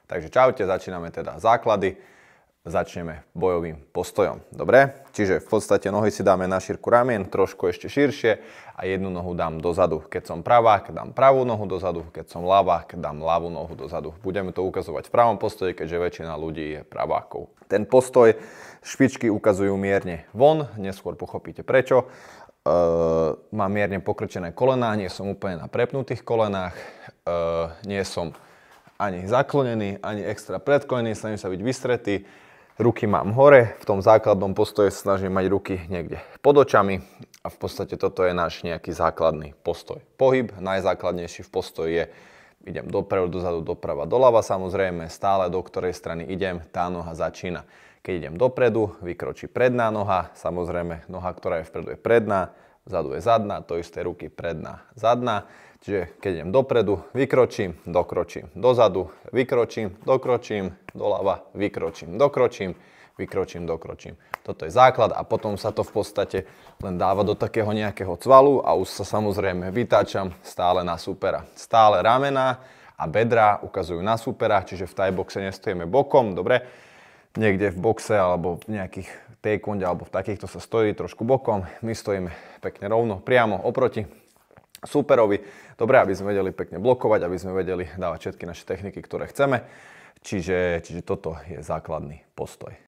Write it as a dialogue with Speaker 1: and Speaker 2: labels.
Speaker 1: Takže čaute, začíname teda základy. Začneme bojovým postojom. Dobre? Čiže v podstate nohy si dáme na šírku ramien, trošku ešte širšie a jednu nohu dám dozadu. Keď som pravák, dám pravú nohu dozadu, keď som ľavák, dám ľavú nohu dozadu. Budeme to ukazovať v pravom postoji, keďže väčšina ľudí je pravákov. Ten postoj špičky ukazujú mierne von, neskôr pochopíte prečo. Mám mierne pokrčené kolená, nie som úplne na prepnutých kolenách, nie som ani zaklonený, ani extra predklonený, snažím sa byť vystretý. Ruky mám hore, v tom základnom postoji snažím mať ruky niekde pod očami a v podstate toto je náš nejaký základný postoj. Pohyb, najzákladnejší v postoji je, idem dopredu, dozadu, doprava, doľava, samozrejme, stále do ktorej strany idem, tá noha začína. Keď idem dopredu, vykročí predná noha, samozrejme, noha, ktorá je vpredu, je predná, vzadu je zadná, to isté ruky predná, zadná. Čiže keď idem dopredu, vykročím, dokročím, dozadu, vykročím, dokročím, doľava, vykročím, dokročím, vykročím, dokročím. Toto je základ a potom sa to v podstate len dáva do takého nejakého cvalu a už sa samozrejme vytáčam stále na supera. Stále ramená a bedrá ukazujú na supera, čiže v thai-boxe nestojíme bokom, dobre? Niekde v boxe alebo v nejakých taekwonde alebo v takýchto sa stojí trošku bokom. My stojíme pekne rovno, priamo oproti superovi. Dobre, aby sme vedeli pekne blokovať, aby sme vedeli dávať všetky naše techniky, ktoré chceme. Čiže toto je základný postoj.